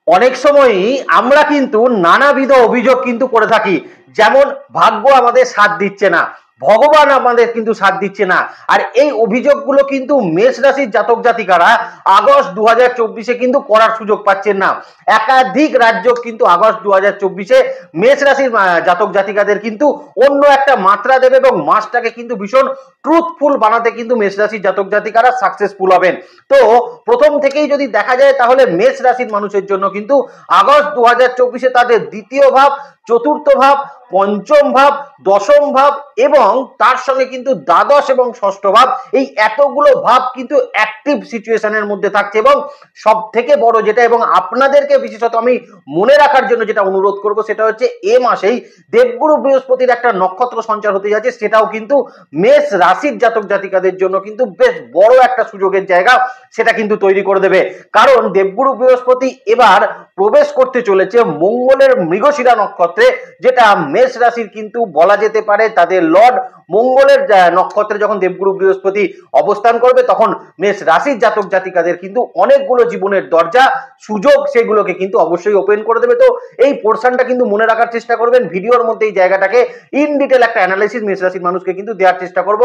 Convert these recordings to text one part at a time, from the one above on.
অনেক সময়ই আমরা কিন্তু নানাবিধ অভিযোগ কিন্তু করে থাকি, যেমন ভাগ্য আমাদের সাথ দিচ্ছে না, ভগবান আমাদের কিন্তু সাথ দিচ্ছে না। আর এই অভিযোগগুলো কিন্তু মেষ রাশির জাতক জাতিকারা আগস্ট 2024-এ কিন্তু করার সুযোগ পাচ্ছেন না। একাধিক রাজ্য কিন্তু আগস্ট 2024-এ মেষ রাশির জাতক জাতিকাদের কিন্তু অন্য একটা মাত্রা দেবে এবং মাসটাকে কিন্তু ভীষণ ট্রুথফুল বানাতে কিন্তু মেষ রাশির জাতক জাতিকারা সাকসেসফুল হবেন। তো প্রথম থেকেই যদি দেখা যায় তাহলে মেষ রাশির মানুষের জন্য কিন্তু আগস্ট 2024-এ তাদের দ্বিতীয় ভাব, চতুর্থ ভাব, পঞ্চম ভাব, দশম ভাব এবং তার সঙ্গে কিন্তু দ্বাদশ এবং ষষ্ঠ ভাব, এই এতগুলো ভাব কিন্তু অ্যাক্টিভ সিচুয়েশনের মধ্যে থাকছে। এবং সব থেকে বড় যেটা, এবং আপনাদেরকে বিশেষত আমি মনে রাখার জন্য যেটা অনুরোধ করব, সেটা হচ্ছে এ মাসেই দেবগুরু বৃহস্পতির একটা নক্ষত্র সঞ্চার হতে যাচ্ছে, সেটাও কিন্তু মেষ রাশির জাতক জাতিকাদের জন্য কিন্তু বেশ বড় একটা সুযোগের জায়গা সেটা কিন্তু তৈরি করে দেবে। কারণ দেবগুরু বৃহস্পতি এবার প্রবেশ করতে চলেছে মঙ্গলের মৃগশিরা নক্ষত্রে, যেটা মেষ রাশির কিন্তু বলা যেতে পারে তাদের লর্ড মঙ্গলের নক্ষত্রে যখন দেবগুরু বৃহস্পতি অবস্থান করবে, তখন মেষ রাশির জাতক জাতিকাদের কিন্তু অনেকগুলো জীবনের দরজা, সুযোগ, সেগুলোকে কিন্তু অবশ্যই ওপেন করে দেবে। তো এই পোর্শনটা কিন্তু মনে রাখার চেষ্টা করবেন। ভিডিওর মধ্যে এই জায়গাটাকে ইন ডিটেল একটা অ্যানালাইসিস মেষ রাশির মানুষকে কিন্তু দেওয়ার চেষ্টা করব।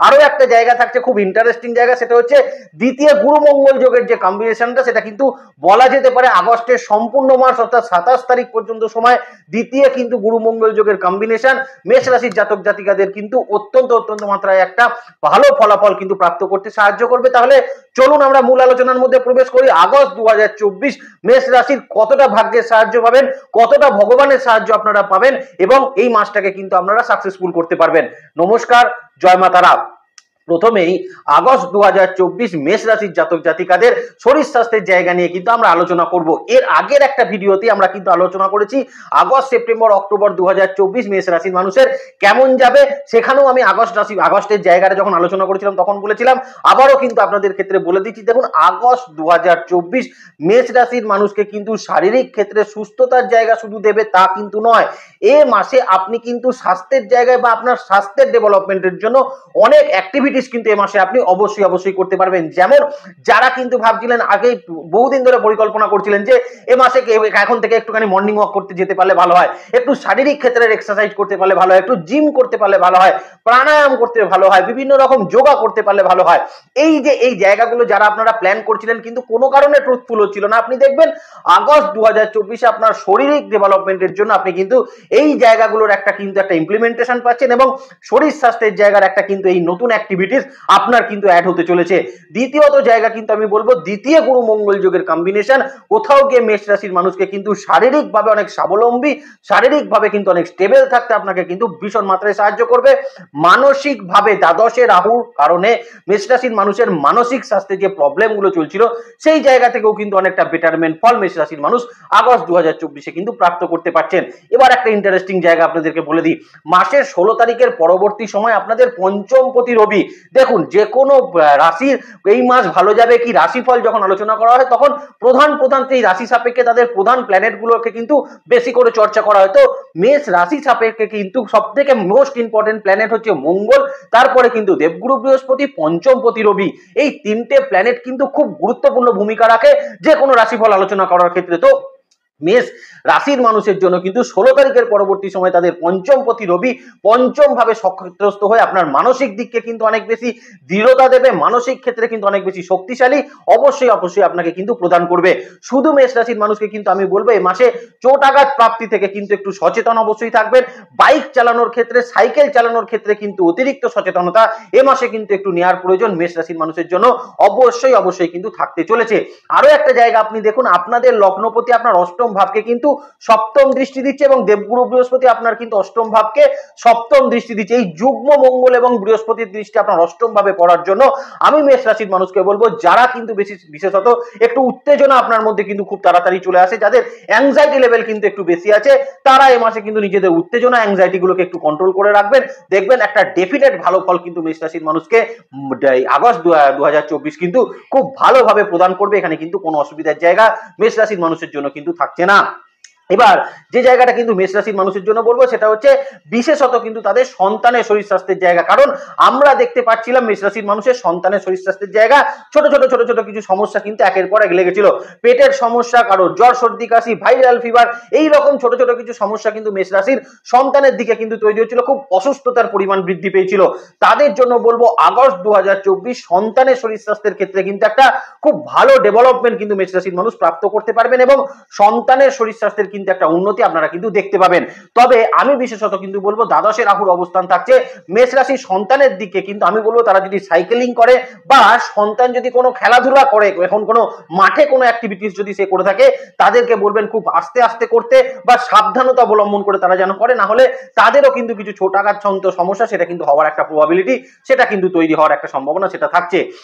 আরো একটা জায়গা থাকছে খুব ইন্টারেস্টিং জায়গা, সেটা হচ্ছে দ্বিতীয় গুরু মঙ্গল যোগের যে কম্বিনেশনটা, সেটা কিন্তু বলা যেতে পারে আগস্টের সম্পূর্ণ মাস অর্থাৎ 27 তারিখ পর্যন্ত সময় দ্বিতীয় কিন্তু গুরু মঙ্গল যোগের কম্বিনেশন মেষ রাশির জাতক জাতিকাদের কিন্তু অত্যন্ত অত্যন্ত মাত্রায় একটা ভালো ফলাফল কিন্তু প্রাপ্ত করতে সাহায্য করবে। তাহলে চলুন আমরা মূল আলোচনার মধ্যে প্রবেশ করি। আগস্ট 2024 মেষ রাশির কতটা ভাগ্যের সাহায্য পাবেন, কতটা ভগবানের সাহায্য আপনারা পাবেন এবং এই মাসটাকে কিন্তু আপনারা সাকসেসফুল করতে পারবেন। নমস্কার, জয় মা তারা। প্রথমেই আগস্ট 2024 মেষ রাশির জাতক জাতিকাদের শরীর স্বাস্থ্যের জায়গা নিয়ে কিন্তু আমরা আলোচনা করব। এর আগের একটা ভিডিওতে আমরা কিন্তু আলোচনা করেছি আগস্ট, সেপ্টেম্বর, অক্টোবর 2024 মেষ রাশির মানুষের কেমন যাবে। সেখানেও আমি আগস্টের জায়গাটা যখন আলোচনা করেছিলাম তখন বলেছিলাম, আবারও কিন্তু আপনাদের ক্ষেত্রে বলে দিচ্ছি। দেখুন, আগস্ট 2024 মেষ রাশির মানুষকে কিন্তু শারীরিক ক্ষেত্রে সুস্থতার জায়গা শুধু দেবে তা কিন্তু নয়, এ মাসে আপনি কিন্তু স্বাস্থ্যের জায়গায় বা আপনার স্বাস্থ্যের ডেভেলপমেন্টের জন্য অনেক অ্যাক্টিভিটিস কিন্তু এই মাসে আপনি অবশ্যই করতে পারবেন। যেমন যারা কিন্তু ভাবছিলেন, আগে বহুদিন ধরে পরিকল্পনা করছিলেন যে এ মাসে এখন থেকে একটুখানি মর্নিং ওয়াক করতে যেতে পারলে ভালো হয়, একটু শারীরিক ক্ষেত্রের এক্সারসাইজ করতে পারলে ভালো হয়, একটু জিম করতে পারলে ভালো হয়, প্রাণায়াম করতে ভালো হয়, বিভিন্ন রকম যোগা করতে পারলে ভালো হয়। এই যে এই জায়গাগুলো যারা আপনারা প্ল্যান করছিলেন কিন্তু কোনো কারণে ট্রুথফুল হচ্ছিল না, আপনি দেখবেন আগস্ট 2024-এ আপনার শারীরিক ডেভেলপমেন্টের জন্য আপনি কিন্তু এই জায়গাগুলোর একটা ইমপ্লিমেন্টেশন পাচ্ছেন এবং শরীর স্বাস্থ্যের জায়গার একটা কিন্তু এই নতুন অ্যাক্টিভিটিস আপনার কিন্তু অ্যাড হতে চলেছে। দ্বিতীয়ত জায়গা কিন্তু আমি বলবো দ্বিতীয় গুরু মঙ্গল যোগের কম্বিনেশন কোথাও গিয়ে মেষ রাশির মানুষকে কিন্তু শারীরিকভাবে অনেক স্বাবলম্বী, শারীরিকভাবে কিন্তু অনেক স্টেবল থাকতে আপনাকে কিন্তু ভীষণ মাত্রায় সাহায্য করবে। মানসিকভাবে দ্বাদশে রাহুর কারণে মেষ রাশির মানুষের মানসিক স্বাস্থ্যে যে প্রবলেমগুলো চলছিল সেই জায়গা থেকেও কিন্তু অনেকটা বেটারমেন্ট ফল মেষ রাশির মানুষ আগস্ট 2024-এ কিন্তু প্রাপ্ত করতে পারছেন। এবার একটা ইন্টারেস্টিং জায়গা আপনাদেরকে বলে দিই, মাসের 16 তারিখের পরবর্তী সময় আপনাদের পঞ্চমপতি রবি, দেখুন যে কোনো রাশির এই মাস ভালো যাবে কি রাশিফল যখন আলোচনা করা হয় তখন প্রধান এই রাশি সাপেক্ষে তাদের প্রধান প্ল্যানেট গুলোকে কিন্তু বেশি করে চর্চা করা হয়। তো মেষ রাশি সাপেক্ষে কিন্তু সব থেকে মোস্ট ইম্পর্টেন্ট প্ল্যানেট হচ্ছে মঙ্গল, তারপরে কিন্তু দেবগুরু বৃহস্পতি, পঞ্চমপতি রবি, এই তিনটে প্ল্যানেট কিন্তু খুব গুরুত্বপূর্ণ ভূমিকা রাখে যে কোনো রাশিফল আলোচনা করার ক্ষেত্রে। তো মেষ রাশির মানুষের জন্য কিন্তু 16 তারিখের পরবর্তী সময় তাদের পঞ্চমপতি রবি পঞ্চম ভাবে সক্ষেত্রস্থ হয়ে আপনার মানসিক দিককে কিন্তু অনেক বেশি দৃঢ়তা দেবে, মানসিক ক্ষেত্রে কিন্তু অনেক বেশি শক্তিশালী অবশ্যই আপনাকে কিন্তু প্রদান করবে। শুধু মেষ রাশির মানুষকে কিন্তু আমি বলবো এই মাসে চোট আঘাত প্রাপ্তি থেকে কিন্তু একটু সচেতন অবশ্যই থাকবেন। বাইক চালানোর ক্ষেত্রে, সাইকেল চালানোর ক্ষেত্রে কিন্তু অতিরিক্ত সচেতনতা এ মাসে কিন্তু একটু নেওয়ার প্রয়োজন মেষ রাশির মানুষের জন্য অবশ্যই কিন্তু থাকতে চলেছে। আরো একটা জায়গা আপনি দেখুন, আপনাদের লগ্নপতি আপনার অষ্টম ভাবকে কিন্তু সপ্তম দৃষ্টি দিচ্ছে এবং দেবগুরু বৃহস্পতি আপনার কিন্তু অষ্টম ভাবকে সপ্তম দৃষ্টি দিচ্ছে। এই যুগ্ম মঙ্গল এবং বৃহস্পতির দৃষ্টি আপনার অষ্টম ভাবে পড়ার জন্য আমি মেষ রাশির মানুষকে বলবো, যারা কিন্তু বিশেষত একটু উত্তেজনা আপনার মধ্যে কিন্তু খুব তাড়াতাড়ি চলে আসে, যাদের অ্যাংজাইটি লেভেল কিন্তু একটু বেশি আছে, তারা এই মাসে কিন্তু নিজেদের উত্তেজনা অ্যাংজাইটি গুলোকে একটু কন্ট্রোল করে রাখবেন। দেখবেন একটা ডেফিনেট ভালো ফল কিন্তু মেষ রাশির মানুষকে আগস্ট 2024 কিন্তু খুব ভালোভাবে প্রদান করবে। এখানে কিন্তু কোনো অসুবিধার জায়গা মেষ রাশির মানুষের জন্য কিন্তু থাকছে না। এবার যে জায়গাটা কিন্তু মেষ রাশির মানুষের জন্য বলবো সেটা হচ্ছে বিশেষত কিন্তু তাদের সন্তানের শরীর স্বাস্থ্যের জায়গা। কারণ আমরা দেখতে পাচ্ছিলাম মেষ রাশির মানুষের সন্তানের শরীর স্বাস্থ্যের জায়গা ছোট ছোট ছোট ছোট কিছু সমস্যা কিন্তু একের পর এক লেগেছিল। পেটের সমস্যা, কারো জ্বর সর্দি কাশি, ভাইরাল ফিভার, এই রকম ছোট ছোট কিছু সমস্যা কিন্তু মেষ রাশির সন্তানের দিকে কিন্তু তৈরি হচ্ছিল, খুব অসুস্থতার পরিমাণ বৃদ্ধি পেয়েছিল। তাদের জন্য বলবো আগস্ট 2024 সন্তানের শরীর স্বাস্থ্যের ক্ষেত্রে কিন্তু একটা খুব ভালো ডেভেলপমেন্ট কিন্তু মেষ রাশির মানুষ প্রাপ্ত করতে পারবেন এবং সন্তানের শরীর স্বাস্থ্যের কিন্তু একটা উন্নতি আপনারা কিন্তু দেখতে পাবেন। তবে আমি বিশেষত কিন্তু বলবো দ্বাদশে রাহুর অবস্থান থাকছে মেষ রাশির সন্তানের দিকে, কিন্তু আমি বলবো তারা যদি সাইকেলিং করে বা সন্তান যদি কোনো খেলাধুলা করে, এখন কোনো মাঠে কোনো অ্যাক্টিভিটিস যদি সে করে থাকে, তাদেরকে বলবেন খুব আস্তে আস্তে করতে বা সাবধানতা অবলম্বন করে তারা যেন করে, না হলে তাদেরও কিন্তু কিছু ছোটাঘাত সমস্যা সেটা কিন্তু হওয়ার একটা প্রবাবিলিটি, সেটা কিন্তু তৈরি হওয়ার একটা সম্ভাবনা সেটা থাকছে।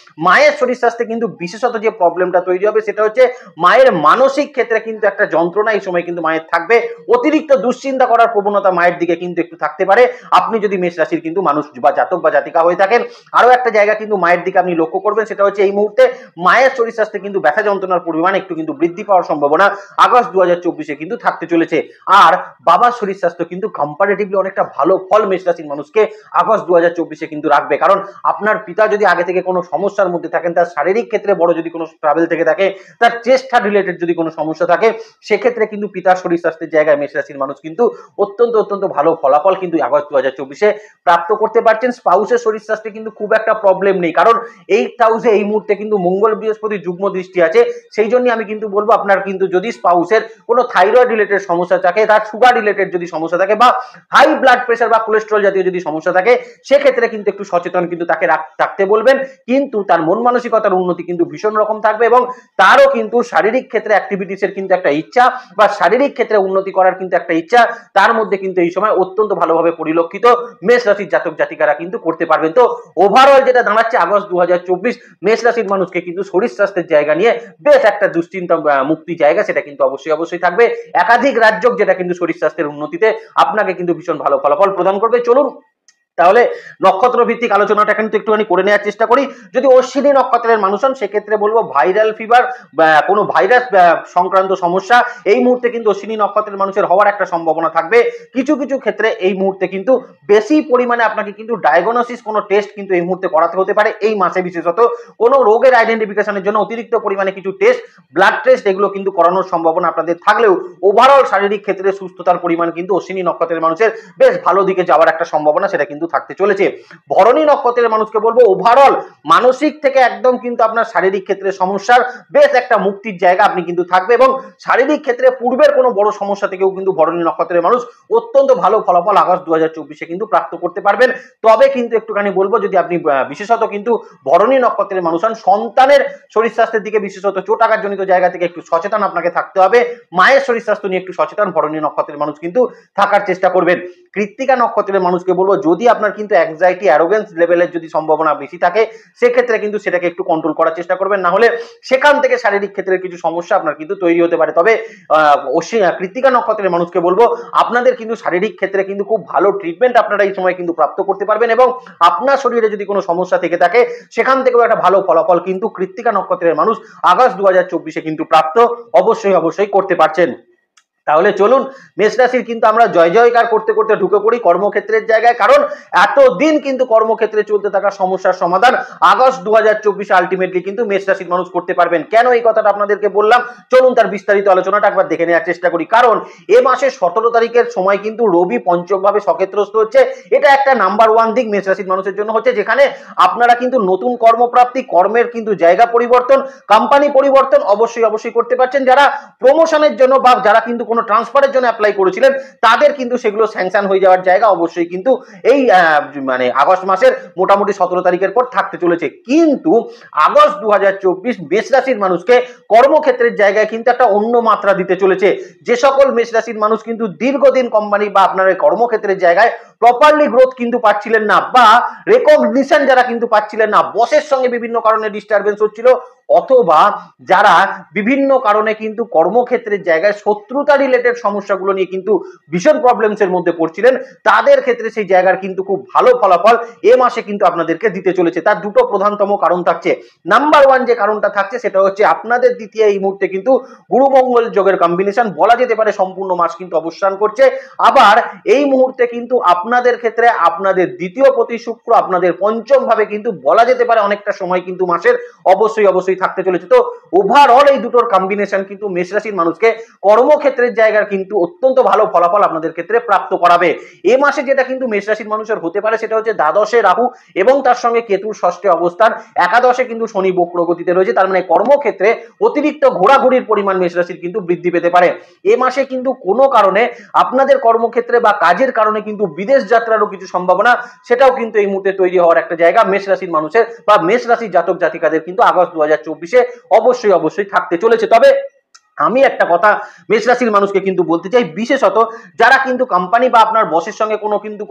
মায়ের শরীর স্বাস্থ্যে কিন্তু বিশেষত যে প্রবলেমটা তৈরি হবে সেটা হচ্ছে মায়ের মানসিক ক্ষেত্রে কিন্তু একটা যন্ত্রণা এই সময় কিন্তু মায়ের থাকবে। অতিরিক্ত দুশ্চিন্তা করার প্রবণতা মায়ের দিকে কিন্তু একটু থাকতে পারে আপনি যদি মেষ রাশির কিন্তু মানুষ বা জাতক বা জাতিকা হয়ে থাকেন। আরো একটা জায়গা কিন্তু মায়ের দিকে আপনি লক্ষ্য করবেন, সেটা হচ্ছে এই মুহূর্তে মায়ের শরীর স্বাস্থ্যে কিন্তু ব্যথা যন্ত্রণার পরিমাণ একটু কিন্তু বৃদ্ধি পাওয়ার সম্ভাবনা আগস্ট 2024 কিন্তু থাকতে চলেছে। আর বাবার শরীর স্বাস্থ্য কিন্তু কম্পারেটিভলি অনেকটা ভালো ফল মেষ রাশির মানুষকে আগস্ট 2024 কিন্তু রাখবে। কারণ আপনার পিতা যদি আগে থেকে কোনো সমস্যার মধ্যে থাকেন, তার শারীরিক ক্ষেত্রে বড় যদি কোনো ট্রাভেল থেকে থাকে, তার চেস্ট হার্ট রিলেটেড যদি কোনো সমস্যা থাকে, সেক্ষেত্রে কিন্তু পিতার শরীর স্বাস্থ্যের জায়গায় মেষ রাশির মানুষ কিন্তু অত্যন্ত ভালো ফলাফল কিন্তু আগস্ট 2024 প্রাপ্ত করতে পারছেন। স্পাউসের শরীর স্বাস্থ্যে কিন্তু খুব একটা প্রবলেম নেই, কারণ 8th হাউসে এই মুহূর্তে কিন্তু মঙ্গল বৃহস্পতি যুগ্ম দৃষ্টি আছে। সেই জন্য আমি কিন্তু বলবো আপনার কিন্তু যদি স্পাউসের কোনো থাইরয়েড রিলেটেড সমস্যা থাকে, তার সুগার রিলেটেড যদি সমস্যা থাকে বা হাই ব্লাড প্রেশার বা কোলেস্ট্রল জাতীয় যদি সমস্যা থাকে, সেক্ষেত্রে কিন্তু একটু সচেতন কিন্তু তাকে রাখতে বলবেন। কিন্তু তার মন মানসিকতার উন্নতি কিন্তু ভীষণ রকম থাকবে এবং তারও কিন্তু শারীরিক ক্ষেত্রে অ্যাক্টিভিটিসের কিন্তু একটা ইচ্ছা বা শারীরিক ক্ষেত্রে উন্নতি করার কিন্তু একটা ইচ্ছা তার মধ্যে কিন্তু এই সময় অত্যন্ত ভালোভাবে পরিলক্ষিত মেষ রাশির জাতক জাতিকারা কিন্তু করতে পারবেন। তো ওভারঅল যেটা দাঁড়াচ্ছে আগস্ট 2024 মেষ রাশির মানুষকে কিন্তু শরীর স্বাস্থ্যের জায়গা নিয়ে বেশ একটা দুশ্চিন্তা মুক্তি জায়গা সেটা কিন্তু অবশ্যই থাকবে। একাধিক রাজ্য যেটা কিন্তু শরীর স্বাস্থ্যের উন্নতিতে আপনাকে কিন্তু ভীষণ ভালো ফলাফল প্রদান করবে। চলুন তাহলে নক্ষত্র ভিত্তিক আলোচনাটা কিন্তু একটুখানি করে নেওয়ার চেষ্টা করি। যদি অশ্বিনী নক্ষত্রের মানুষ হন সেক্ষেত্রে বলবো ভাইরাল ফিভার বা কোনো ভাইরাস সংক্রান্ত সমস্যা এই মুহূর্তে কিন্তু অশ্বিনী নক্ষত্রের মানুষের হওয়ার একটা সম্ভাবনা থাকবে। কিছু ক্ষেত্রে এই মুহূর্তে কিন্তু বেশি পরিমাণে আপনাকে কিন্তু ডায়াগনোসিস কোনো টেস্ট কিন্তু এই মুহূর্তে করাতে হতে পারে এই মাসে, বিশেষত কোনো রোগের আইডেন্টিফিকেশনের জন্য অতিরিক্ত পরিমাণে কিছু টেস্ট, ব্লাড টেস্ট এগুলো কিন্তু করানোর সম্ভাবনা আপনাদের থাকলেও ওভারঅল শারীরিক ক্ষেত্রে সুস্থতার পরিমাণ কিন্তু অশ্বিনী নক্ষত্রের মানুষের বেশ ভালো দিকে যাওয়ার একটা সম্ভাবনা সেটা কিন্তু থাকতে চলেছে। ভরণী নক্ষত্রের মানুষকে বলবো ওভারঅল মানসিক থেকে একদম কিন্তু আপনার শারীরিক ক্ষেত্রে সমস্যার বেশ একটা মুক্তির জায়গা আপনি কিন্তু থাকবে এবং শারীরিক ক্ষেত্রে পূর্বের কোনো বড় সমস্যা থেকেও কিন্তু ভরণী নক্ষত্রের মানুষ অত্যন্ত ভালো ফলাফল আগস্ট 2024 কিন্তু প্রাপ্ত করতে পারবেন। তবে কিন্তু একটুখানি বলবো যদি আপনি বিশেষত কিন্তু ভরণী নক্ষত্রের মানুষ হন, সন্তানের শরীর স্বাস্থ্যের দিকে বিশেষত চোটাঘাত জনিত জায়গা থেকে একটু সচেতন আপনাকে থাকতে হবে। মায়ের শরীর স্বাস্থ্য নিয়ে একটু সচেতন ভরণী নক্ষত্রের মানুষ কিন্তু থাকার চেষ্টা করবেন। কৃত্তিকা নক্ষত্রের মানুষকে বলবো যদি আপনার কিন্তু অ্যাংজাইটি অ্যারোগেন্স লেভেলের যদি সম্ভাবনা বেশি থাকে সেক্ষেত্রে কিন্তু সেটাকে একটু কন্ট্রোল করার চেষ্টা করবেন, না হলে সেখান থেকে শারীরিক ক্ষেত্রে কিছু সমস্যা আপনার কিন্তু তৈরি হতে পারে। তবে কৃত্তিকা নক্ষত্রের মানুষকে বলবো আপনাদের কিন্তু শারীরিক ক্ষেত্রে কিন্তু খুব ভালো ট্রিটমেন্ট আপনারা এই সময় কিন্তু প্রাপ্ত করতে পারবেন এবং আপনার শরীরে যদি কোনো সমস্যা থেকে থাকে সেখান থেকেও একটা ভালো ফলাফল কিন্তু কৃত্তিকা নক্ষত্রের মানুষ আগস্ট 2024 কিন্তু প্রাপ্ত অবশ্যই করতে পারছেন। তাহলে চলুন মেষ রাশির কিন্তু আমরা জয় জয়কার করতে ঢুকে পড়ি কর্মক্ষেত্রের জায়গায়, কারণ এতদিন কিন্তু কর্মক্ষেত্রে চলতে থাকা সমস্যার সমাধান আগস্ট 2024 আলটিমেটলি কিন্তু মেষ রাশির মানুষ করতে পারবেন। কেন এই কথাটা আপনাদেরকে বললাম, চলুন তার বিস্তারিত আলোচনাটা একবার দেখে নেওয়ার চেষ্টা করি। কারণ এ মাসের 17 তারিখের সময় কিন্তু রবি পঞ্চমভাবে সক্ষেত্রস্থ হচ্ছে। এটা একটা নাম্বার 1 দিক মেষ রাশির মানুষের জন্য হচ্ছে, যেখানে আপনারা কিন্তু নতুন কর্মপ্রাপ্তি, কর্মের কিন্তু জায়গা পরিবর্তন, কোম্পানি পরিবর্তন অবশ্যই করতে পারছেন। যারা প্রমোশনের জন্য বা যারা কিন্তু কোনো ট্রান্সফারের জন্য অ্যাপ্লাই করেছিলেন তাদের কিন্তু সেগুলো স্যাংশন হয়ে যাওয়ার জায়গা অবশ্যই কিন্তু এই মানে আগস্ট মাসের মোটামুটি 17 তারিখের পর থাকতে চলেছে। কিন্তু আগস্ট 2024 মেষ রাশির মানুষকে কর্মক্ষেত্রের জায়গায় কিন্তু একটা অন্য মাত্রা দিতে চলেছে। যে সকল মেষ রাশির মানুষ কিন্তু দীর্ঘদিন কোম্পানি বা আপনার কর্মক্ষেত্রের জায়গায় প্রপারলি গ্রোথ কিন্তু পাচ্ছিলেন না বা রেকগনিশন যারা কিন্তু পাচ্ছিলেন না, বসের সঙ্গে বিভিন্ন কারণে ডিস্টারবেন্স হচ্ছিল, অথবা যারা বিভিন্ন কারণে কিন্তু কর্মক্ষেত্রের জায়গায় শত্রুতা রিলেটেড সমস্যাগুলো নিয়ে কিন্তু ভীষণ প্রবলেমস এর মধ্যে পড়ছিলেন, তাদের ক্ষেত্রে সেই জায়গার কিন্তু খুব ভালো ফলাফল এ মাসে কিন্তু আপনাদেরকে দিতে চলেছে। তার দুটো প্রধানতম কারণ থাকছে। নাম্বার ওয়ান যে কারণটা থাকছে সেটা হচ্ছে আপনাদের দ্বিতীয় এই মুহূর্তে কিন্তু গুরু মঙ্গল যোগের কম্বিনেশন বলা যেতে পারে সম্পূর্ণ মাস কিন্তু অবস্থান করছে। আবার এই মুহূর্তে কিন্তু আপনাদের ক্ষেত্রে আপনাদের দ্বিতীয় পতি শুক্র আপনাদের পঞ্চম ভাবে কিন্তু বলা যেতে পারে অনেকটা সময় কিন্তু মাসের অবশ্যই থাকতে চলেছে। তো ওভারঅল এই দুটোর কম্বিনেশন কিন্তু মেষ রাশির মানুষকে কর্মক্ষেত্রের জায়গার কিন্তু অত্যন্ত ভালো ফলাফল আপনাদের ক্ষেত্রে প্রাপ্ত করাবে। এ মাসে যেটা কিন্তু মেষ রাশির মানুষের হতে পারে সেটা হচ্ছে দ্বাদশে রাহু এবং তার সঙ্গে কেতুর ষষ্ঠে অবস্থান, একাদশে কিন্তু শনি বক্র গতিতে রয়েছে। তার মানে কর্মক্ষেত্রে অতিরিক্ত ঘোরাঘুরির পরিমাণ মেষ রাশির কিন্তু বৃদ্ধি পেতে পারে। এ মাসে কিন্তু কোনো কারণে আপনাদের কর্মক্ষেত্রে বা কাজের কারণে কিন্তু বিদেশ যাত্রারও কিছু সম্ভাবনা, সেটাও কিন্তু এই মুহূর্তে তৈরি হওয়ার একটা জায়গা মেষ রাশির মানুষের বা মেষ রাশির জাতক জাতিকাদের কিন্তু আগস্ট 2024 অবশ্যই থাকতে চলেছে। তবে আমি একটা কথা মেষ রাশির মানুষকে কিন্তু বলতে চাই, বিশেষত যারা কিন্তু কোম্পানি বা আপনার বসের সঙ্গে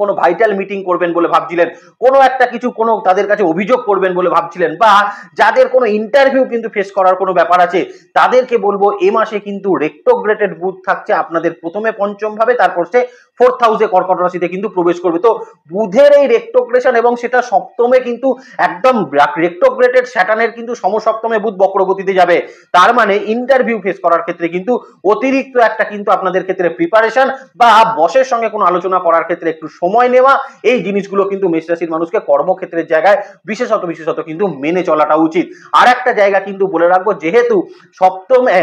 কোনো ভাইটাল মিটিং করবেন বলে ভাবছিলেন, কোনো একটা কিছু তাদের কাছে অভিযোগ করবেন বলে ভাবছিলেন, বা যাদের কোনো ইন্টারভিউ কিন্তু ফেস করার কোনো ব্যাপার আছে, তাদেরকে বলবো এ মাসে কিন্তু রেক্টোগ্রেটেড বুধ থাকছে আপনাদের প্রথমে পঞ্চম ভাবে, তারপর সে 4th হাউসে কর্কট রাশিতে কিন্তু প্রবেশ করবে। তো বুধের এই রেক্টোগ্রেশন এবং সেটা সপ্তমে কিন্তু একদম রেক্টোগ্রেটেড স্যাটার্নের কিন্তু সমসপ্তমে বুধ বক্রগতিতে যাবে। তার মানে ইন্টারভিউ ফেস করার ক্ষেত্রে কিন্তু অতিরিক্ত একটা কিন্তু আপনাদের ক্ষেত্রে প্রিপারেশন বা বসের সঙ্গে কোনো আলোচনা করার ক্ষেত্রে একটু সময় নেওয়া, এই জিনিসগুলো কিন্তু মেষ রাশির মানুষকে কর্মক্ষেত্রের জায়গায় বিশেষত কিন্তু মেনে চলাটা উচিত। আর একটা জায়গা কিন্তু বলে রাখবো, যেহেতু সপ্তমে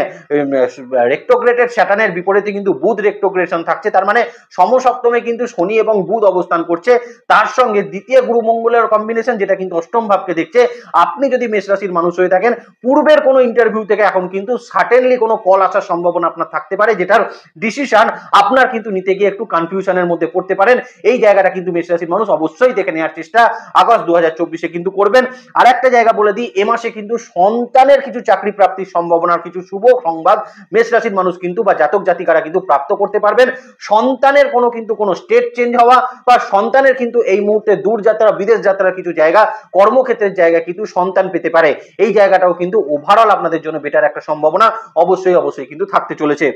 রেক্টোগ্রেটেড স্যাটার্নের বিপরীতে কিন্তু বুধ রেক্টোগ্রেশন থাকছে, তার মানে সমসপ্তমে কিন্তু শনি এবং বুধ অবস্থান করছে, তার সঙ্গে দ্বিতীয় গুরু মঙ্গলের কম্বিনেশন যেটা কিন্তু অষ্টম ভাবকে দেখছে। আপনি যদি মেষ রাশির মানুষ হয়ে থাকেন, পূর্বের কোনো ইন্টারভিউ থেকে এখন কিন্তু সার্টেনলি কোনো কল আসার সম্ভাবনা আপনার থাকতে পারে, যেটার ডিসিশন আপনার কিন্তু নিতে গিয়ে একটু কনফিউশনের মধ্যে পড়তে পারেন। এই জায়গাটা কিন্তু মেষ রাশির মানুষ অবশ্যই দেখে নেওয়ার চেষ্টা আগস্ট 2024 কিন্তু করবেন। আর একটা জায়গা বলে দিই, এ মাসে কিন্তু সন্তানের কিছু চাকরি প্রাপ্তির সম্ভাবনার কিছু শুভ সংবাদ মেষ রাশির মানুষ কিন্তু বা জাতক জাতিকারা কিন্তু প্রাপ্ত করতে পারবেন। সন্তানের কোনো স্টেট চেঞ্জ হওয়া বা সন্তানের কিন্তু এই মুহূর্তে দূর যাত্রা বিদেশ যাত্রার কিছু জায়গা, কর্মক্ষেত্রের জায়গা কিন্তু সন্তান পেতে পারে। এই জায়গাটাও কিন্তু ওভারঅল আপনাদের জন্য বেটার একটা সম্ভাবনা অবশ্যই কিন্তু থাকতে চলেছে।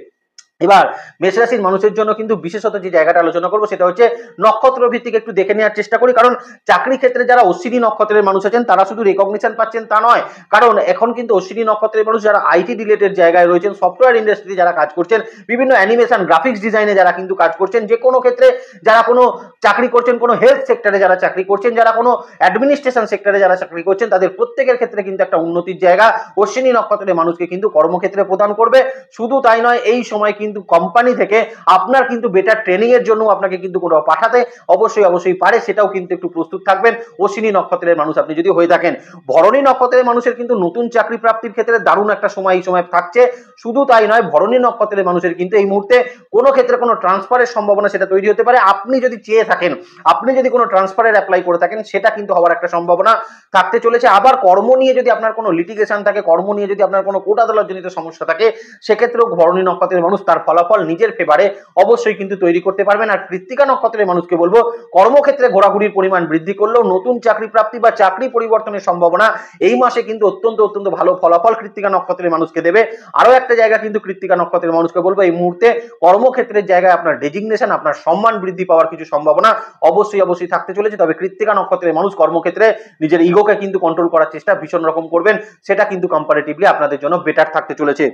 এবার মেষ রাশির মানুষের জন্য কিন্তু বিশেষত যে জায়গাটা আলোচনা করবো সেটা হচ্ছে নক্ষত্র ভিত্তিক একটু দেখে নেওয়ার চেষ্টা করি। কারণ চাকরি ক্ষেত্রে যারা অশ্বিনী নক্ষত্রের মানুষ আছেন তারা শুধু রেকগনিশন পাচ্ছেন তা নয়, কারণ এখন কিন্তু অশ্বিনী নক্ষত্রের মানুষ যারা আইটি রিলেটেড জায়গায় রয়েছেন, সফটওয়্যার ইন্ডাস্ট্রিতে যারা কাজ করছেন, বিভিন্ন অ্যানিমেশন গ্রাফিক্স ডিজাইনে যারা কিন্তু কাজ করছেন, যে কোনো ক্ষেত্রে যারা কোনো চাকরি করছেন, কোনো হেলথ সেক্টরে যারা চাকরি করছেন, যারা কোনো অ্যাডমিনিস্ট্রেশন সেক্টরে যারা চাকরি করছেন, তাদের প্রত্যেকের ক্ষেত্রে কিন্তু একটা উন্নতির জায়গা অশ্বিনী নক্ষত্রের মানুষকে কিন্তু কর্মক্ষেত্রে প্রদান করবে। শুধু তাই নয়, এই সময় কিন্তু কোম্পানি থেকে আপনার কিন্তু বেটার ট্রেনিং এর জন্য আপনাকে কিন্তু কোনো পাঠাতে অবশ্যই পারে, সেটাও কিন্তু একটু প্রস্তুত থাকবেন অশ্বিনী নক্ষত্রের মানুষ আপনি যদি হয়ে থাকেন। ভরণী নক্ষত্রের মানুষের কিন্তু নতুন চাকরি প্রাপ্তির ক্ষেত্রে দারুণ একটা সময় এই সময় থাকছে। শুধু তাই নয়, ভরণী নক্ষত্রের মানুষের কিন্তু এই মুহূর্তে কোনো ক্ষেত্রে কোনো ট্রান্সফারের সম্ভাবনা সেটা তৈরি হতে পারে। আপনি যদি চেয়ে থাকেন, আপনি যদি কোনো ট্রান্সফারের অ্যাপ্লাই করে থাকেন, সেটা কিন্তু হওয়ার একটা সম্ভাবনা থাকতে চলেছে। আবার কর্ম নিয়ে যদি আপনার কোনো লিটিগেশন থাকে, কর্ম নিয়ে যদি আপনার কোনো কোর্ট আদালত জনিত সমস্যা থাকে, সেক্ষেত্রেও ভরণী নক্ষত্রের মানুষ তার ফলাফল নিজের ফেভারে অবশ্যই কিন্তু তৈরি করতে পারবেন। আর কৃত্তিকা নক্ষত্রের মানুষকে বলবো, কর্মক্ষেত্রে ঘোরাঘুরির পরিমাণ বৃদ্ধি করলেও নতুন চাকরি প্রাপ্তি বা চাকরি পরিবর্তনের সম্ভাবনা এই মাসে কিন্তু অত্যন্ত ভালো ফলাফল কৃত্তিকা নক্ষত্রের মানুষকে দেবে। আরো একটা জায়গা কিন্তু কৃত্তিকা নক্ষত্রের মানুষকে বলবো, এই মুহূর্তে কর্মক্ষেত্রের জায়গায় আপনার ডেজিগনেশন, আপনার সম্মান বৃদ্ধি পাওয়ার কিছু সম্ভাবনা অবশ্যই থাকতে চলেছে। তবে কৃত্তিকা নক্ষত্রের মানুষ কর্মক্ষেত্রে নিজের ইগোকে কিন্তু কন্ট্রোল করার চেষ্টা ভীষণ রকম করবেন, সেটা কিন্তু কম্পারেটিভলি আপনাদের জন্য বেটার থাকতে চলেছে।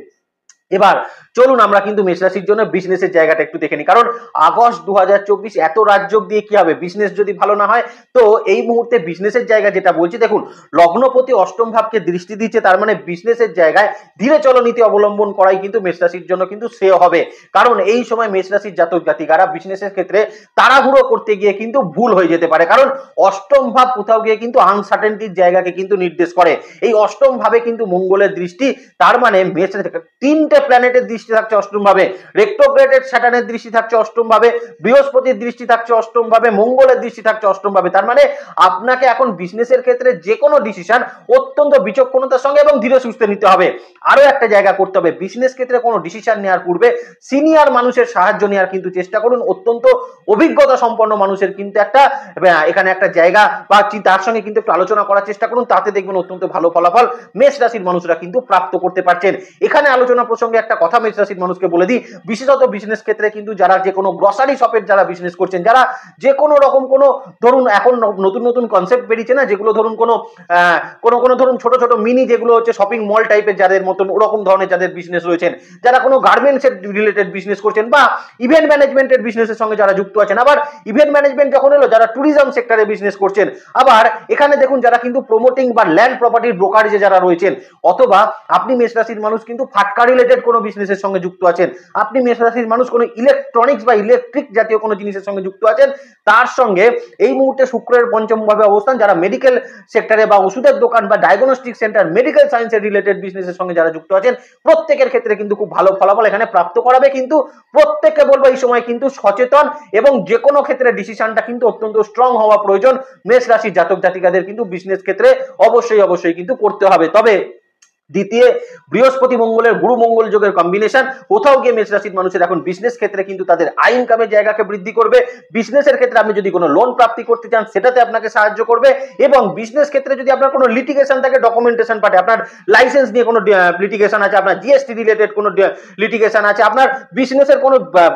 এবার চলুন আমরা কিন্তু মেষ রাশির জন্য বিজনেসের জায়গাটা একটু দেখে নিই। কারণ আগস্ট 2024 এত রাজযোগ দিয়ে কি হবে, বিজনেস যদি ভালো না হয়। তো এই মুহূর্তে বিজনেসের জায়গা যেটা বলছি, দেখুন লগ্নপতি অষ্টম ভাবকে দৃষ্টি দিচ্ছে, তার মানে বিজনেসের জায়গায় ধীরে চলো নীতি অবলম্বন করাই কিন্তু মেষ রাশির জন্য কিন্তু শ্রেয় হবে। কারণ এই সময় মেষ রাশির জাতক জাতিকারা বিজনেসের ক্ষেত্রে তাড়াহুড়ো করতে গিয়ে কিন্তু ভুল হয়ে যেতে পারে। কারণ অষ্টম ভাব কোথাও গিয়ে কিন্তু আনসার্টেনটির জায়গাকে কিন্তু নির্দেশ করে। এই অষ্টম ভাবে কিন্তু মঙ্গলের দৃষ্টি, তার মানে মেষ তিনটে প্ল্যানেটের দৃষ্টি থাকছে অষ্টম ভাবে, রেক্টোগ্রেটেড স্যাটার্নের দৃষ্টি থাকছে অষ্টম ভাবে, বৃহস্পতির দৃষ্টি থাকছে অষ্টম ভাবে, মঙ্গলের দৃষ্টি থাকছে অষ্টম ভাবে। তার মানে আপনাকে এখন বিজনেসের ক্ষেত্রে যে কোনো ডিসিশন অত্যন্ত বিচক্ষণতার সঙ্গে এবং ধীরে সুস্থে নিতে হবে। আরো একটা জায়গা করতে হবে, বিজনেস ক্ষেত্রে কোনো ডিসিশন নেওয়ার পূর্বে সিনিয়র মানুষের সাহায্য নেওয়ার কিন্তু চেষ্টা করুন। অত্যন্ত অভিজ্ঞতা সম্পন্ন মানুষের কিন্তু এখানে একটা জায়গা বা তার সঙ্গে কিন্তু একটু আলোচনা করার চেষ্টা করুন, তাতে দেখবেন অত্যন্ত ভালো ফলাফল মেষ রাশির মানুষরা কিন্তু প্রাপ্ত করতে পারছেন। এখানে আলোচনা প্রসঙ্গে সঙ্গে একটা কথা মেষ রাশির মানুষকে বলে দিই, বিশেষত বিজনেস ক্ষেত্রে কিন্তু যারা যে কোনো গ্রসারি শপের যারা বিজনেস করছেন, যারা যে কোনো রকম কোনো ধরুন এখন নতুন নতুন কনসেপ্ট বেরিয়েছে না, যেগুলো ধরুন কোনো ধরুন ছোট ছোট মিনি যেগুলো হচ্ছে শপিং মল টাইপের যাদের মতন ওরকম ধরনের যাদের বিজনেস রয়েছেন, যারা কোনো গার্মেন্টসের রিলেটেড বিজনেস করছেন বা ইভেন্ট ম্যানেজমেন্টের বিজনেসের সঙ্গে যারা যুক্ত আছেন, আবার ইভেন্ট ম্যানেজমেন্ট যখন এলো যারা ট্যুরিজম সেক্টরে বিজনেস করছেন, আবার এখানে দেখুন যারা কিন্তু প্রমোটিং বা ল্যান্ড প্রপার্টির ব্রোকারেজে যারা রয়েছেন, অথবা আপনি মেষ রাশির মানুষ কিন্তু ফাটকা রিলেটেড কোনো বিজনেসের সঙ্গে যুক্ত আছেন, আপনি মেষ রাশির মানুষ কোনো ইলেকট্রনিক্স বা ইলেকট্রিক জাতীয় কোনো জিনিসের সঙ্গে যুক্ত আছেন, তার সঙ্গে এই মুহূর্তে শুক্রের পঞ্চম ভাবে অবস্থান, যারা মেডিকেল সেক্টরে বা ওষুধের দোকান বা ডায়াগনস্টিক সেন্টার মেডিকেল সায়েন্সের রিলেটেড বিজনেসের সঙ্গে যারা যুক্ত আছেন, প্রত্যেকের ক্ষেত্রে কিন্তু খুব ভালো ফলাফল এখানে প্রাপ্ত করাবে। কিন্তু প্রত্যেককে বলবো এই সময় কিন্তু সচেতন এবং যে কোনো ক্ষেত্রে ডিসিশনটা কিন্তু অত্যন্ত স্ট্রং হওয়া প্রয়োজন। মেষ রাশির জাতক জাতিকাদের কিন্তু বিজনেস ক্ষেত্রে অবশ্যই কিন্তু করতে হবে। তবে দ্বিতীয় বৃহস্পতি মঙ্গলের গুরু মঙ্গল যোগের কম্বিনেশন কোথাও গিয়ে মেষ রাশির মানুষের এখন বিজনেস ক্ষেত্রে কিন্তু তাদের আয় ইনকামের জায়গাকে বৃদ্ধি করবে। বিজনেসের ক্ষেত্রে আপনি যদি কোনো লোন প্রাপ্তি করতে চান সেটাতে আপনাকে সাহায্য করবে, এবং বিজনেস ক্ষেত্রে যদি আপনার কোনো লিটিগেশন থাকে, ডকুমেন্টেশন পার্টে আপনার লাইসেন্স নিয়ে কোনো লিটিগেশন আছে, আপনার জিএসটি রিলেটেড কোনো লিটিগেশন আছে, আপনার বিজনেসের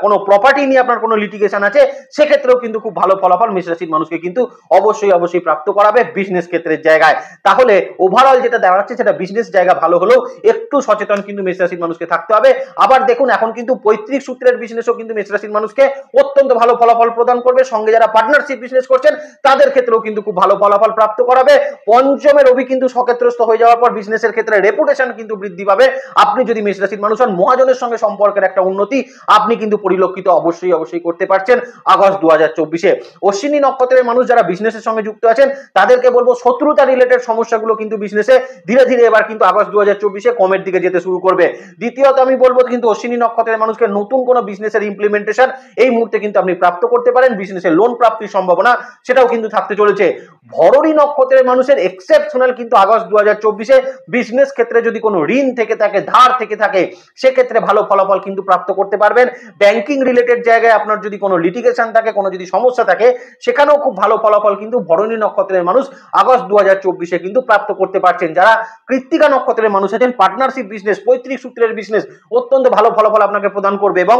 কোনো প্রপার্টি নিয়ে আপনার কোনো লিটিগেশন আছে, সেক্ষেত্রেও কিন্তু খুব ভালো ফলাফল মেষ রাশির মানুষকে কিন্তু অবশ্যই প্রাপ্ত করাবে বিজনেস ক্ষেত্রের জায়গায়। তাহলে ওভারঅল যেটা দেখা যাচ্ছে সেটা বিজনেস জায়গা ভালো হলেও একটু সচেতন কিন্তু মেষ রাশির মানুষকে থাকতে হবে। আবার দেখুন এখন কিন্তু পৈতৃক সূত্রের বিজনেসও কিন্তু মেষ রাশির মানুষকে অত্যন্ত ভালো ফলাফল প্রদান করবে, সঙ্গে যারা পার্টনারশিপ বিজনেস করছেন তাদের ক্ষেত্রেও কিন্তু খুব ভালো ফলাফল প্রাপ্ত করাবে। পঞ্চমের রবি কিন্তু সক্ষেত্রস্থ হয়ে যাওয়ার পর বিজনেসের ক্ষেত্রে রেপুটেশন কিন্তু বৃদ্ধি পাবে। আপনি যদি মেষ রাশির মানুষ হন, মহাজনের সঙ্গে সম্পর্কের একটা উন্নতি আপনি কিন্তু পরিলক্ষিত অবশ্যই করতে পারছেন আগস্ট 2024-এ। অশ্বিনী নক্ষত্রের মানুষ যারা বিজনেসের সঙ্গে যুক্ত আছেন তাদেরকে বলবো শত্রুতা রিলেটেড সমস্যাগুলো কিন্তু বিজনেসে ধীরে ধীরে এবার কিন্তু আগস্ট 2024-এ কমের দিকে যেতে শুরু করবে। দ্বিতীয়ত আমি বলবো কিন্তু অশ্বিনী নক্ষত্রের মানুষকে নতুন কোনো বিজনেসের ইমপ্লিমেন্টেশন এই মুহূর্তে কিন্তু আপনি প্রাপ্ত করতে পারেন, বিজনেসের লোন প্রাপ্তির সম্ভাবনা সেটাও কিন্তু থাকতে চলেছে। ভরণী নক্ষত্রের মানুষের এক্সেপশনাল কিন্তু আগস্ট 2024-এ বিজনেস ক্ষেত্রে যদি কোনো ঋণ থেকে থাকে, ধার থেকে থাকে, সেক্ষেত্রে ভালো ফলাফল কিন্তু প্রাপ্ত করতে পারবেন। ব্যাংকিং রিলেটেড জায়গায় আপনার যদি কোনো লিটিগেশন থাকে, কোনো যদি সমস্যা থাকে, সেখানেও খুব ভালো ফলাফল কিন্তু ভরণী নক্ষত্রের মানুষ আগস্ট 2024-এ কিন্তু প্রাপ্ত করতে পারছেন। যারা কৃত্তিকা নক্ষত্রের মানুষ আছেন, পার্টনারশিপ বিজনেস, পৈতৃক সূত্রের বিজনেস অত্যন্ত ভালো ফলাফল আপনাকে প্রদান করবে, এবং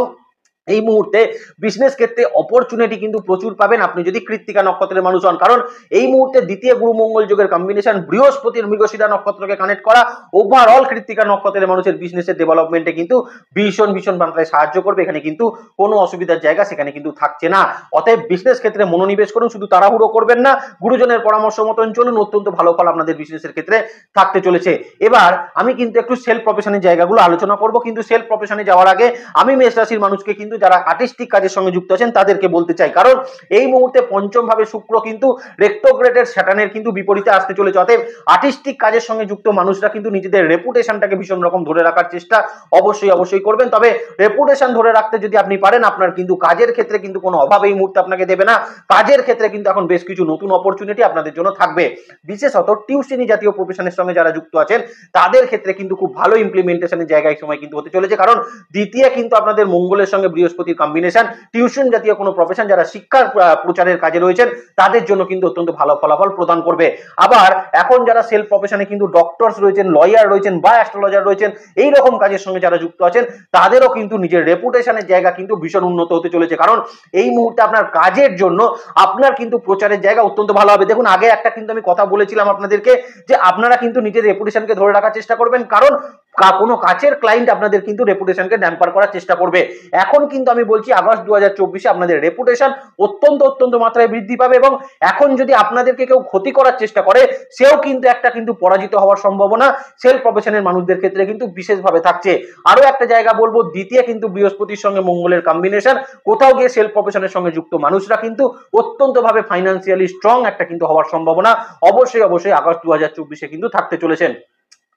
এই মুহূর্তে বিজনেস ক্ষেত্রে অপরচুনিটি কিন্তু প্রচুর পাবেন আপনি যদি কৃত্তিকা নক্ষত্রের মানুষ হন। কারণ এই মুহূর্তে দ্বিতীয় গুরু মঙ্গল যোগের কম্বিনেশন, বৃহস্পতির মৃগশিরা নক্ষত্রকে কানেক্ট করা ওভারঅল কৃত্তিকা নক্ষত্রের মানুষের বিজনেসের ডেভেলপমেন্টে কিন্তু ভীষণ মাত্রায় সাহায্য করবে। এখানে কিন্তু কোনো অসুবিধার জায়গা সেখানে কিন্তু থাকছে না। অতএব বিজনেস ক্ষেত্রে মনোনিবেশ করুন, শুধু তাড়াহুড়ো করবেন না, গুরুজনের পরামর্শ মতন চলুন, অত্যন্ত ভালো ফল আপনাদের বিজনেসের ক্ষেত্রে থাকতে চলেছে। এবার আমি কিন্তু একটু সেলফ প্রফেশনের জায়গাগুলো আলোচনা করব, কিন্তু সেলফ প্রফেশনে যাওয়ার আগে আমি মেষ রাশির মানুষকে কিন্তু যারা আর্টিস্টিক কাজের সঙ্গে যুক্ত আছেন তাদেরকে বলতে চাই, কারণ এই মুহূর্তে পঞ্চম ভাবে শুক্র কিন্তু রেট্রোগ্রেডের স্যাটার্নের কিন্তু বিপরীতে আসতে চলেছে। অতএব আর্টিস্টিক কাজের সঙ্গে যুক্ত মানুষরা কিন্তু নিজেদের রেপুটেশনটাকে ভীষণ রকম ধরে রাখার চেষ্টা অবশ্যই করবেন। তবে রেপুটেশন ধরে রাখতে যদি আপনি পারেন, আপনার কিন্তু কাজের ক্ষেত্রে কিন্তু কোনো অভাব এই মুহূর্তে আপনাকে দেবে না। কাজের ক্ষেত্রে কিন্তু এখন বেশ কিছু নতুন অপরচুনিটি আপনাদের জন্য থাকবে। বিশেষত টিউশনি জাতীয় প্রফেশনের সঙ্গে যারা যুক্ত আছেন তাদের ক্ষেত্রে কিন্তু খুব ভালো ইমপ্লিমেন্টেশনের জায়গায় সময় কিন্তু হতে চলেছে, কারণ দ্বিতীয় কিন্তু আপনাদের মঙ্গলের সঙ্গে বৃহস্পতির কম্বিনেশন, টিউশন জাতীয় কোনো প্রফেশন যারা শিক্ষার প্রচারের কাজে রয়েছেন তাদের জন্য কিন্তু অত্যন্ত ভালো ফলাফল প্রদান করবে। আবার এখন যারা সেলফ প্রফেশনে কিন্তু ডক্টরস রয়েছেন, লয়ার রয়েছেন বা অ্যাস্ট্রোলজার রয়েছেন, এই রকম কাজের সঙ্গে যারা যুক্ত আছেন তাদেরও কিন্তু নিজের রেপুটেশনের জায়গা কিন্তু ভীষণ উন্নত হতে চলেছে, কারণ এই মুহূর্তে আপনার কাজের জন্য আপনার কিন্তু প্রচারের জায়গা অত্যন্ত ভালো হবে। দেখুন আগে একটা কিন্তু আমি কথা বলেছিলাম আপনাদেরকে যে আপনারা কিন্তু নিজের রেপুটেশনকে ধরে রাখার চেষ্টা করবেন, কারণ কোনো কাছের ক্লায়েন্ট আপনাদের কিন্তু রেপুটেশনকে ড্যাম্পার করার চেষ্টা করবে। এখন কিন্তু আমি বলছি আগস্ট 2024-এ আপনাদের রেপুটেশন অত্যন্ত মাত্রায় বৃদ্ধি পাবে, এবং এখন যদি আপনাদেরকে কেউ ক্ষতি করার চেষ্টা করে সেও কিন্তু পরাজিত হওয়ার সম্ভাবনা সেলফ প্রফেশনের মানুষদের ক্ষেত্রে কিন্তু বিশেষভাবে থাকছে। আরো একটা জায়গা বলবো, দ্বিতীয় কিন্তু বৃহস্পতির সঙ্গে মঙ্গলের কম্বিনেশন, কোথাও গিয়ে সেলফ প্রফেশনের সঙ্গে যুক্ত মানুষরা কিন্তু অত্যন্ত ভাবে ফাইন্যান্সিয়ালি স্ট্রং একটা কিন্তু হওয়ার সম্ভাবনা অবশ্যই আগস্ট 2024-এ কিন্তু থাকতে চলেছেন।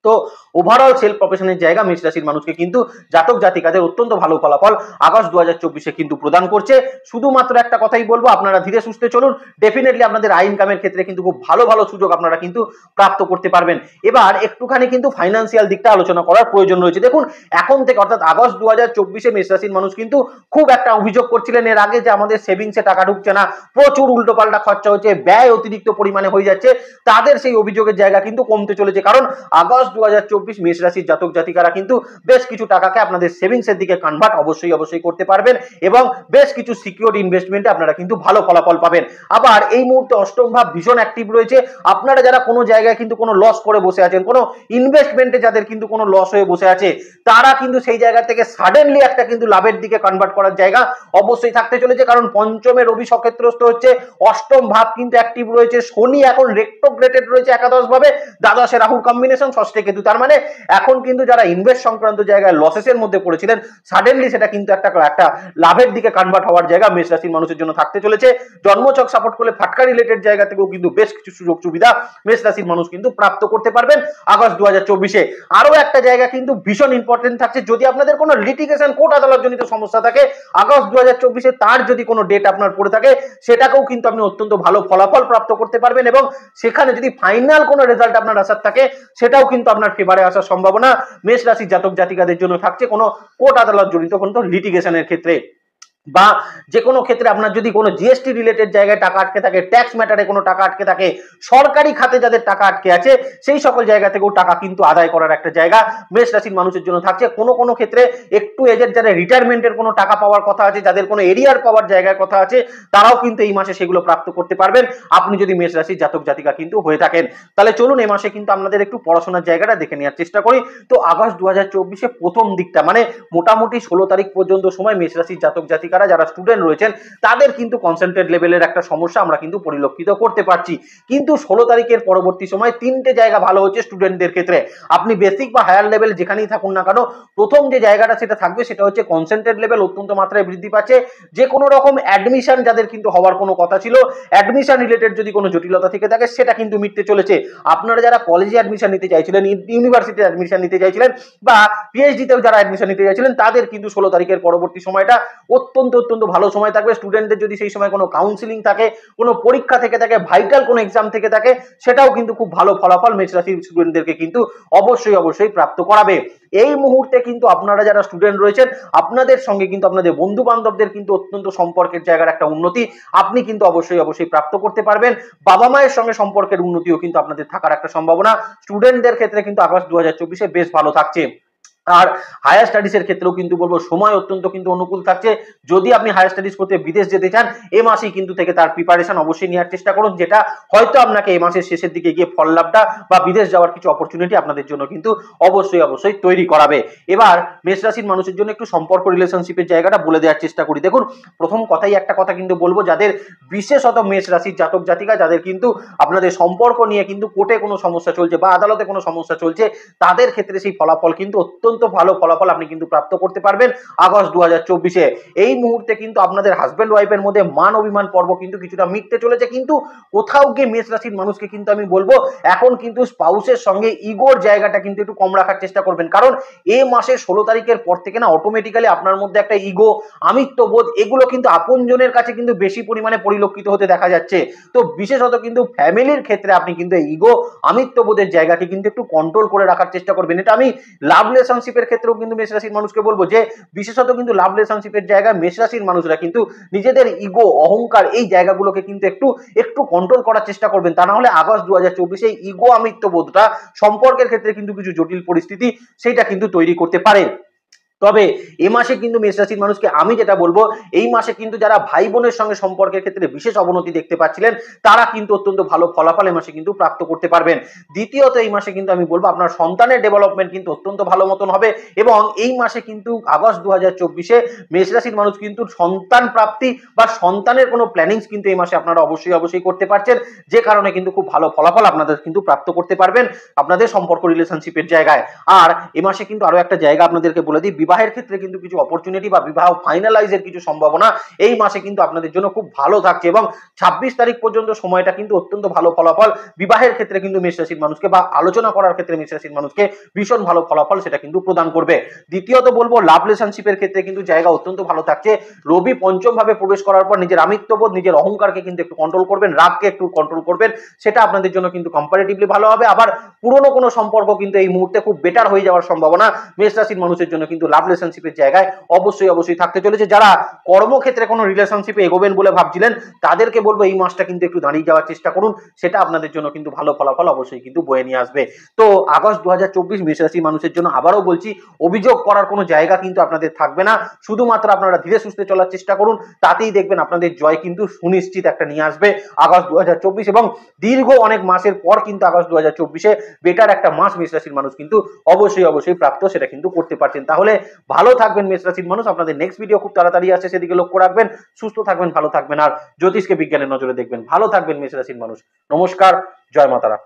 তো ওভারঅল সেলফ প্রফেশনের জায়গা মেষ রাশির মানুষকে কিন্তু জাতক জাতিকাদের অত্যন্ত ভালো ফলাফল আগস্ট 2024-এ কিন্তু প্রদান করছে। শুধুমাত্র একটা কথাই বলবো, আপনারা ধীরে সুস্থে চলুন, ডেফিনেটলি আপনাদের আয় ইনকামের ক্ষেত্রে কিন্তু খুব ভালো সুযোগ আপনারা কিন্তু প্রাপ্ত করতে পারবেন। এবার একটুখানি কিন্তু ফাইন্যান্সিয়াল দিকটা আলোচনা করার প্রয়োজন রয়েছে। দেখুন এখন থেকে অর্থাৎ আগস্ট 2024-এ মেষ রাশির মানুষ কিন্তু খুব একটা অভিযোগ করছিলেন এর আগে যে আমাদের সেভিংসে টাকা ঢুকছে না, প্রচুর উল্টোপাল্টা খরচা হচ্ছে, ব্যয় অতিরিক্ত পরিমাণে হয়ে যাচ্ছে। তাদের সেই অভিযোগের জায়গা কিন্তু কমতে চলেছে, কারণ আগস্ট আগস্ট 2024 মেষ রাশির জাতক জাতিকারা কিন্তু বেশ কিছু টাকাকে আপনাদের সেভিংস এর দিকে কনভার্ট অবশ্যই করতে পারবেন এবং বেশ কিছু সিকিউরড ইনভেস্টমেন্টে আপনারা কিন্তু ভালো ফলাফল পাবেন। আবার এই মুহূর্তে অষ্টম ভাব ভীষণ অ্যাক্টিভ রয়েছে। আপনারা যারা কোনো জায়গায় কিন্তু কোনো লস করে বসে আছেন, কোনো ইনভেস্টমেন্টে যাদের কিন্তু কোনো লস হয়ে বসে আছে, তারা কিন্তু সেই জায়গা থেকে সাডেনলি একটা কিন্তু লাভের দিকে কনভার্ট করার জায়গা অবশ্যই থাকতে চলেছে। কারণ পঞ্চমে রবি সক্ষেত্রস্থ হচ্ছে, অষ্টম ভাব কিন্তু অ্যাক্টিভ রয়েছে, শনি এখন রেট্রোগ্রেডেড রয়েছে একাদশ ভাবে, দ্বাদশে রাহুর কম্বিনেশন, ষষ্ঠে কেতু। তার মানে এখন কিন্তু যারা ইনভেস্ট সংক্রান্ত জায়গায় লসেসের মধ্যে পড়েছিলেন, সাডেনলি সেটা কিন্তু একটা লাভের দিকে কনভার্ট হওয়ার জায়গা মেষ রাশির মানুষের জন্য থাকতে চলেছে। জন্মছক সাপোর্ট করলে ফাটকা রিলেটেড জায়গা থেকেও কিন্তু বেশ কিছু সুযোগ সুবিধা মেষ রাশির মানুষ কিন্তু প্রাপ্ত করতে পারবেন আগস্ট 2024-এ। আরো একটা জায়গা কিন্তু ভীষণ ইম্পর্টেন্ট থাকছে, যদি আপনাদের কোনো লিটিগেশন কোর্ট আদালত জনিত সমস্যা থাকে আগস্ট 2024-এ তার যদি কোনো ডেট আপনার পড়ে থাকে, সেটাকেও কিন্তু আপনি অত্যন্ত ভালো ফলাফল প্রাপ্ত করতে পারবেন এবং সেখানে যদি ফাইনাল কোনো রেজাল্ট আপনার আসার থাকে, সেটাও কিন্তু আপনার ফেভারে আসার সম্ভাবনা মেষ রাশির জাতক জাতিকাদের জন্য থাকছে কোনো কোর্ট আদালত জড়িত কোনো লিটিগেশনের ক্ষেত্রে। বা যে কোনো ক্ষেত্রে আপনার যদি কোনো জিএসটি রিলেটেড জায়গায় টাকা আটকে থাকে, ট্যাক্স ম্যাটারে কোনো টাকা আটকে থাকে, সরকারি খাতে যাদের টাকা আটকে আছে, সেই সকল জায়গা থেকেও টাকা কিন্তু আদায় করার একটা জায়গা মেষ রাশির মানুষের জন্য থাকছে। কোনো কোনো ক্ষেত্রে একটু এজের যাদের রিটায়ারমেন্টের কোনো টাকা পাওয়ার কথা আছে, যাদের কোনো এরিয়ার পাওয়ার জায়গার কথা আছে, তারাও কিন্তু এই মাসে সেগুলো প্রাপ্ত করতে পারবেন আপনি যদি মেষ রাশির জাতক জাতিকা কিন্তু হয়ে থাকেন। তাহলে চলুন এই মাসে কিন্তু আপনাদের একটু পড়াশোনার জায়গাটা দেখে নেওয়ার চেষ্টা করি। তো আগস্ট 2024-এ প্রথম দিকটা মানে মোটামুটি 16 তারিখ পর্যন্ত সময় মেষ রাশির জাতক জাতিকারা যারা স্টুডেন্ট রয়েছেন, তাদের কিন্তু কনসেন্ট্রেট লেভেলের একটা সমস্যা আমরা কিন্তু পরিলক্ষিত করতে পারছি। কিন্তু 16 তারিখের পরবর্তী সময় তিনটে জায়গা ভালো হচ্ছে স্টুডেন্টদের ক্ষেত্রে। আপনি বেসিক বা হায়ার লেভেল যেখানেই থাকুন না কেন, প্রথম যে জায়গাটা সেটা থাকবে সেটা হচ্ছে কনসেন্ট্রেট লেভেল অত্যন্ত মাত্রায় বৃদ্ধি পাচ্ছে। যে কোনো রকম অ্যাডমিশন যাদের কিন্তু হওয়ার কোনো কথা ছিল, অ্যাডমিশন রিলেটেড যদি কোনো জটিলতা থেকে থাকে, সেটা কিন্তু মিটতে চলেছে। আপনারা যারা কলেজে অ্যাডমিশন নিতে চাইছিলেন, ইউনিভার্সিটিতে অ্যাডমিশন নিতে চাইছিলেন বা পিএইচডিতেও যারা অ্যাডমিশন নিতে চাইছিলেন, তাদের কিন্তু 16 তারিখের পরবর্তী সময়টা অত্যন্ত ভালো সময় থাকবে। স্টুডেন্টদের যদি সেই সময় কোনো কাউন্সিলিং থাকে, কোনো পরীক্ষা থেকে থাকে, ভাইটাল কোনো এক্সাম থেকে থাকে, সেটাও কিন্তু খুব ভালো ফলাফল মেষ রাশির স্টুডেন্টদেরকে কিন্তু অবশ্যই প্রাপ্ত করাবে। এই মুহূর্তে কিন্তু আপনারা যারা স্টুডেন্ট রয়েছেন, আপনাদের সঙ্গে কিন্তু আপনাদের বন্ধু বান্ধবদের কিন্তু অত্যন্ত সম্পর্কের জায়গার একটা উন্নতি আপনি কিন্তু অবশ্যই প্রাপ্ত করতে পারবেন। বাবা মায়ের সঙ্গে সম্পর্কের উন্নতিও কিন্তু আপনাদের থাকার একটা সম্ভাবনা স্টুডেন্টদের ক্ষেত্রে কিন্তু আগস্ট 2024-এ বেশ ভালো থাকছে। আর হায়ার স্টাডিজ এর ক্ষেত্রেও কিন্তু বলবো সময় অত্যন্ত কিন্তু অনুকূল থাকছে। যদি আপনি হায়ার স্টাডিজ করতে বিদেশ যেতে চান, এই মাসেই কিন্তু থেকে তার প্রিপারেশন অবশ্যই নেওয়ার চেষ্টা করুন, যেটা হয়তো আপনাকে এই মাসের শেষের দিকে গিয়ে ফল লাভটা বা বিদেশ যাওয়ার কিছু অপরচুনিটি আপনাদের জন্য কিন্তু অবশ্যই তৈরি করাবে। এবার মেষ রাশির মানুষের জন্য একটু সম্পর্ক রিলেশনশিপের জায়গাটা বলে দেওয়ার চেষ্টা করি। দেখুন, প্রথম কথাই একটা কথা কিন্তু বলবো, যাদের বিশেষত মেষ রাশির জাতক জাতিকা যাদের কিন্তু আপনাদের সম্পর্ক নিয়ে কিন্তু কোর্টে কোনো সমস্যা চলছে বা আদালতে কোনো সমস্যা চলছে, তাদের ক্ষেত্রে সেই ফলাফল কিন্তু অত্যন্ত ভালো ফলাফল আপনি কিন্তু প্রাপ্ত করতে পারবেন আগস্ট 2024-এ। এই মুহূর্তে কিন্তু আপনাদের হাজবেন্ড ওয়াইফের মধ্যে মান অভিমান পর্ব কিন্তু কিছুটা মিটতে চলেছে, কিন্তু কোথাও গিয়ে মেষ রাশির মানুষকে কিন্তু আমি বলবো এখন কিন্তু স্পাউসের সঙ্গে ইগোর জায়গাটা কিন্তু একটু কম রাখার চেষ্টা করবেন। কারণ এই মাসের 16 তারিখের পর থেকে না অটোমেটিক্যালি আপনার মধ্যে একটা ইগো, আমিত্ববোধ, এগুলো কিন্তু আপনজনের কাছে কিন্তু বেশি পরিমাণে পরিলক্ষিত হতে দেখা যাচ্ছে। তো বিশেষত কিন্তু ফ্যামিলির ক্ষেত্রে আপনি কিন্তু ইগো, আমিত্ববোধের জায়গাকে কিন্তু একটু কন্ট্রোল করে রাখার চেষ্টা করবেন। এটা আমি লাভ রিলেশনশিপের ক্ষেত্রেও কিন্তু মেষ রাশির মানুষকে বলবো যে বিশেষত কিন্তু লাভ রিলেশনশিপের জায়গায় মেষ রাশির মানুষরা কিন্তু নিজেদের ইগো, অহংকার, এই জায়গাগুলোকে কিন্তু একটু কন্ট্রোল করার চেষ্টা করবেন। তা না হলে আগস্ট 2024-এ ইগো, আমিত্ববোধটা সম্পর্কের ক্ষেত্রে কিন্তু কিছু জটিল পরিস্থিতি সেইটা কিন্তু তৈরি করতে পারে। তবে এই মাসে কিন্তু মেষ রাশির মানুষকে আমি যেটা বলবো, এই মাসে কিন্তু যারা ভাই বোনের সঙ্গে সম্পর্কের ক্ষেত্রে বিশেষ অবনতি দেখতে পাচ্ছিলেন, তারা কিন্তু অত্যন্ত ভালো ফলাফল এই মাসে কিন্তু প্রাপ্ত করতে পারবেন। দ্বিতীয়ত, এই মাসে কিন্তু আমি বলবো আপনার সন্তানের ডেভেলপমেন্ট কিন্তু অত্যন্ত ভালো মতন হবে এবং এই মাসে কিন্তু আগস্ট 2024-এ মেষ রাশির মানুষ কিন্তু সন্তান প্রাপ্তি বা সন্তানের কোনো প্ল্যানিংস কিন্তু এই মাসে আপনারা অবশ্যই করতে পারছেন, যে কারণে কিন্তু খুব ভালো ফলাফল আপনাদের কিন্তু প্রাপ্ত করতে পারবেন আপনাদের সম্পর্ক রিলেশনশিপের জায়গায়। আর এই মাসে কিন্তু আরো একটা জায়গা আপনাদেরকে বলে দিই, বিবাহের ক্ষেত্রে কিন্তু কিছু অপরচুনিটি বা বিবাহ ফাইনালাইজের কিছু সম্ভাবনা এই মাসে কিন্তু আপনাদের জন্য খুব ভালো থাকছে এবং 26 তারিখ পর্যন্ত সময়টা কিন্তু অত্যন্ত ভালো ফলাফল বিবাহের ক্ষেত্রে কিন্তু মেষ রাশির মানুষকে বা আলোচনা করার ক্ষেত্রে মেষ রাশির মানুষকে ভীষণ ভালো ফলাফল সেটা কিন্তু প্রদান করবে। দ্বিতীয়ত বলবো লাভ রিলেশনশিপের ক্ষেত্রে কিন্তু জায়গা অত্যন্ত ভালো থাকছে। রবি পঞ্চম ভাবে প্রবেশ করার পর নিজের আমিত্ববোধ, নিজের অহংকারকে কিন্তু একটু কন্ট্রোল করবেন, রাগকে একটু কন্ট্রোল করবেন, সেটা আপনাদের জন্য কিন্তু কম্পারেটিভলি ভালো হবে। আবার পুরনো কোনো সম্পর্ক কিন্তু এই মুহূর্তে খুব বেটার হয়ে যাওয়ার সম্ভাবনা মেষ রাশির মানুষের জন্য কিন্তু লাভ লাভ রিলেশনশিপের জায়গায় অবশ্যই থাকতে চলেছে। যারা কর্মক্ষেত্রে কোনো রিলেশনশিপে এগোবেন বলে ভাবছিলেন তাদেরকে বলবো এই মাসটা কিন্তু একটু দাঁড়িয়ে যাওয়ার চেষ্টা করুন, সেটা আপনাদের জন্য কিন্তু ভালো ফলাফল অবশ্যই কিন্তু বয়ে নিয়ে আসবে। তো আগস্ট 2024 মেষ রাশি মানুষের জন্য আবারও বলছি, অভিযোগ করার কোনো জায়গা কিন্তু আপনাদের থাকবে না। শুধুমাত্র আপনারা ধীরে সুস্থে চলার চেষ্টা করুন, তাতেই দেখবেন আপনাদের জয় কিন্তু সুনিশ্চিত একটা নিয়ে আসবে আগস্ট 2024। এবং দীর্ঘ অনেক মাসের পর কিন্তু আগস্ট 2024-এ বেটার একটা মাস মেষ রাশির মানুষ কিন্তু অবশ্যই প্রাপ্ত, সেটা কিন্তু করতে পারছেন। তাহলে ভালো থাকবেন মেষ রাশির মানুষ, আপনাদের নেক্সট ভিডিও খুব তাড়াতাড়ি আসছে, সেদিকে লক্ষ্য রাখবেন। সুস্থ থাকবেন, ভালো থাকবেন, আর জ্যোতিষকে বিজ্ঞানের নজরে দেখবেন। ভালো থাকবেন মেষ রাশির মানুষ। নমস্কার, জয় মাতারা।